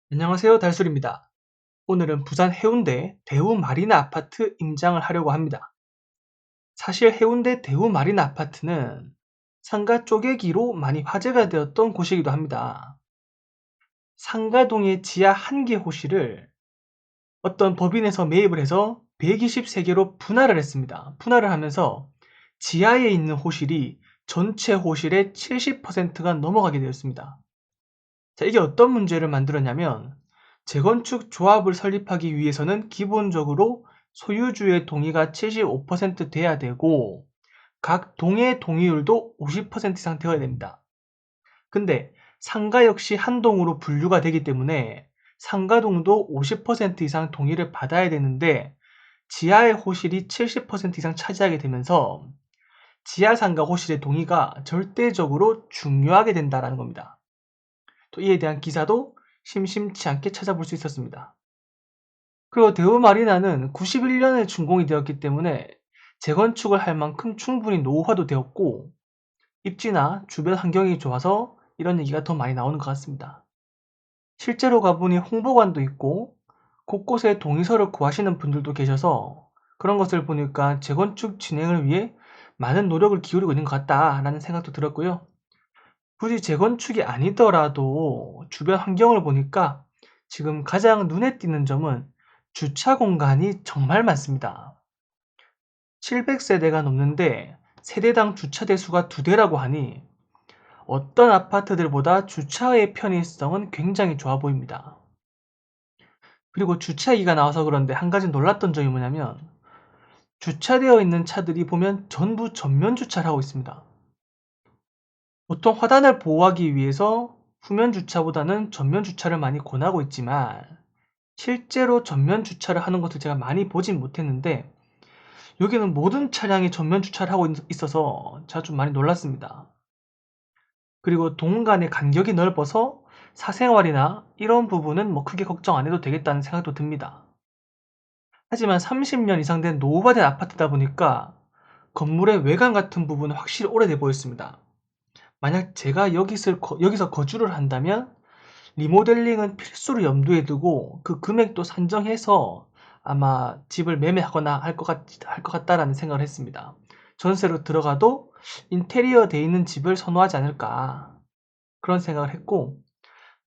안녕하세요, 달술입니다. 오늘은 부산 해운대 대우마리나 아파트 임장을 하려고 합니다. 사실 해운대 대우마리나 아파트는 상가 쪼개기로 많이 화제가 되었던 곳이기도 합니다. 상가동의 지하 1개 호실을 어떤 법인에서 매입을 해서 123개로 분할을 했습니다. 분할을 하면서 지하에 있는 호실이 전체 호실의 70%가 넘어가게 되었습니다. 자, 이게 어떤 문제를 만들었냐면 재건축 조합을 설립하기 위해서는 기본적으로 소유주의 동의가 75% 돼야 되고 각 동의 동의율도 50% 이상 되어야 됩니다. 근데 상가 역시 한 동으로 분류가 되기 때문에 상가동도 50% 이상 동의를 받아야 되는데 지하의 호실이 70% 이상 차지하게 되면서 지하 상가 호실의 동의가 절대적으로 중요하게 된다는 겁니다. 또 이에 대한 기사도 심심치 않게 찾아볼 수 있었습니다. 그리고 대우마리나는 91년에 준공이 되었기 때문에 재건축을 할 만큼 충분히 노후화도 되었고 입지나 주변 환경이 좋아서 이런 얘기가 더 많이 나오는 것 같습니다. 실제로 가보니 홍보관도 있고 곳곳에 동의서를 구하시는 분들도 계셔서 그런 것을 보니까 재건축 진행을 위해 많은 노력을 기울이고 있는 것 같다라는 생각도 들었고요. 굳이 재건축이 아니더라도 주변 환경을 보니까 지금 가장 눈에 띄는 점은 주차 공간이 정말 많습니다. 700세대가 넘는데 세대당 주차대 수가 2대라고 하니 어떤 아파트들보다 주차의 편의성은 굉장히 좋아 보입니다. 그리고 주차기가 나와서 그런데 한 가지 놀랐던 점이 뭐냐면 주차되어 있는 차들이 보면 전부 전면 주차를 하고 있습니다. 보통 화단을 보호하기 위해서 후면 주차보다는 전면 주차를 많이 권하고 있지만 실제로 전면 주차를 하는 것을 제가 많이 보진 못했는데 여기는 모든 차량이 전면 주차를 하고 있어서 제가 좀 많이 놀랐습니다. 그리고 동 간의 간격이 넓어서 사생활이나 이런 부분은 뭐 크게 걱정 안 해도 되겠다는 생각도 듭니다. 하지만 30년 이상 된 노후화된 아파트다 보니까 건물의 외관 같은 부분은 확실히 오래돼 보였습니다. 만약 제가 여기서 거주를 한다면 리모델링은 필수로 염두에 두고 그 금액도 산정해서 아마 집을 매매하거나 할 것 같다라는 생각을 했습니다. 전세로 들어가도 인테리어 돼 있는 집을 선호하지 않을까 그런 생각을 했고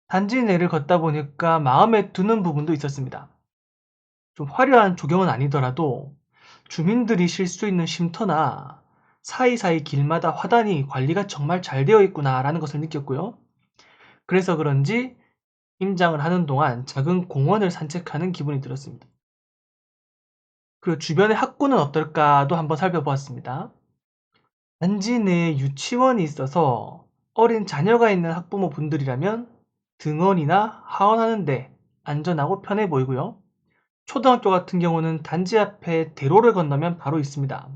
단지 내를 걷다 보니까 마음에 드는 부분도 있었습니다. 좀 화려한 조경은 아니더라도 주민들이 쉴 수 있는 쉼터나 사이사이 길마다 화단이 관리가 정말 잘 되어 있구나라는 것을 느꼈고요. 그래서 그런지 임장을 하는 동안 작은 공원을 산책하는 기분이 들었습니다. 그리고 주변의 학구는 어떨까도 한번 살펴보았습니다. 단지 내에 유치원이 있어서 어린 자녀가 있는 학부모분들이라면 등원이나 하원하는데 안전하고 편해 보이고요. 초등학교 같은 경우는 단지 앞에 대로를 건너면 바로 있습니다.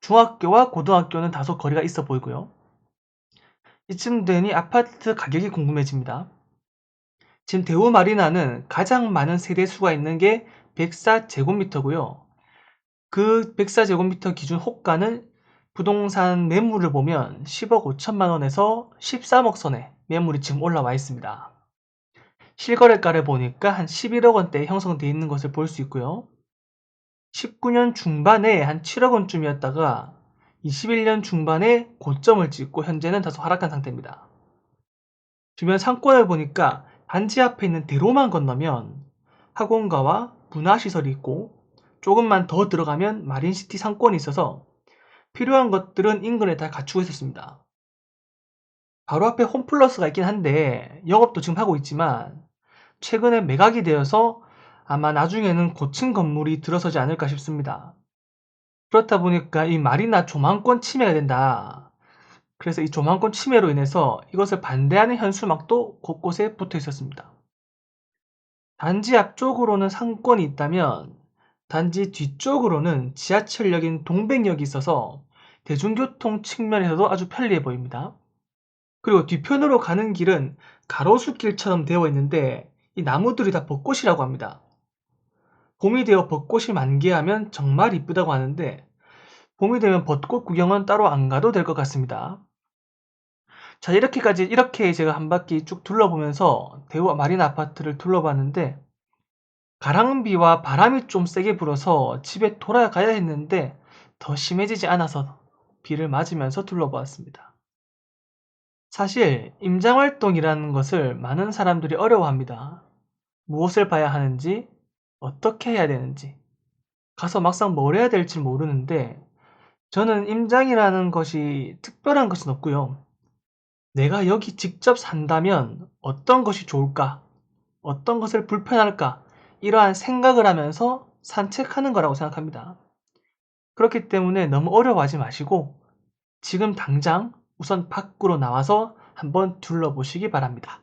중학교와 고등학교는 다소 거리가 있어 보이고요. 이쯤 되니 아파트 가격이 궁금해집니다. 지금 대우마리나는 가장 많은 세대수가 있는 게 104제곱미터고요. 그 104제곱미터 기준 호가는 부동산 매물을 보면 10억 5천만 원에서 13억 선에 매물이 지금 올라와 있습니다. 실거래가를 보니까 한 11억 원대에 형성되어 있는 것을 볼 수 있고요. 19년 중반에 한 7억 원쯤이었다가 21년 중반에 고점을 찍고 현재는 다소 하락한 상태입니다. 주변 상권을 보니까 단지 앞에 있는 대로만 건너면 학원가와 문화시설이 있고 조금만 더 들어가면 마린시티 상권이 있어서 필요한 것들은 인근에 다 갖추고 있었습니다. 바로 앞에 홈플러스가 있긴 한데 영업도 지금 하고 있지만 최근에 매각이 되어서 아마 나중에는 고층 건물이 들어서지 않을까 싶습니다. 그렇다 보니까 이 마리나 조망권 침해가 된다. 그래서 이 조망권 침해로 인해서 이것을 반대하는 현수막도 곳곳에 붙어 있었습니다. 단지 앞쪽으로는 상권이 있다면 단지 뒤쪽으로는 지하철역인 동백역이 있어서 대중교통 측면에서도 아주 편리해 보입니다. 그리고 뒤편으로 가는 길은 가로수길처럼 되어 있는데 이 나무들이 다 벚꽃이라고 합니다. 봄이 되어 벚꽃이 만개하면 정말 이쁘다고 하는데 봄이 되면 벚꽃 구경은 따로 안 가도 될 것 같습니다. 자, 이렇게 제가 한 바퀴 쭉 둘러보면서 대우 마린 아파트를 둘러봤는데, 가랑비와 바람이 좀 세게 불어서 집에 돌아가야 했는데 더 심해지지 않아서 비를 맞으면서 둘러보았습니다. 사실 임장활동이라는 것을 많은 사람들이 어려워합니다. 무엇을 봐야 하는지, 어떻게 해야 되는지, 가서 막상 뭘 해야 될지 모르는데, 저는 임장이라는 것이 특별한 것은 없고요. 내가 여기 직접 산다면 어떤 것이 좋을까? 어떤 것을 불편할까? 이러한 생각을 하면서 산책하는 거라고 생각합니다. 그렇기 때문에 너무 어려워하지 마시고 지금 당장 우선 밖으로 나와서 한번 둘러보시기 바랍니다.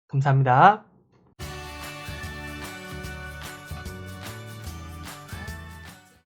감사합니다.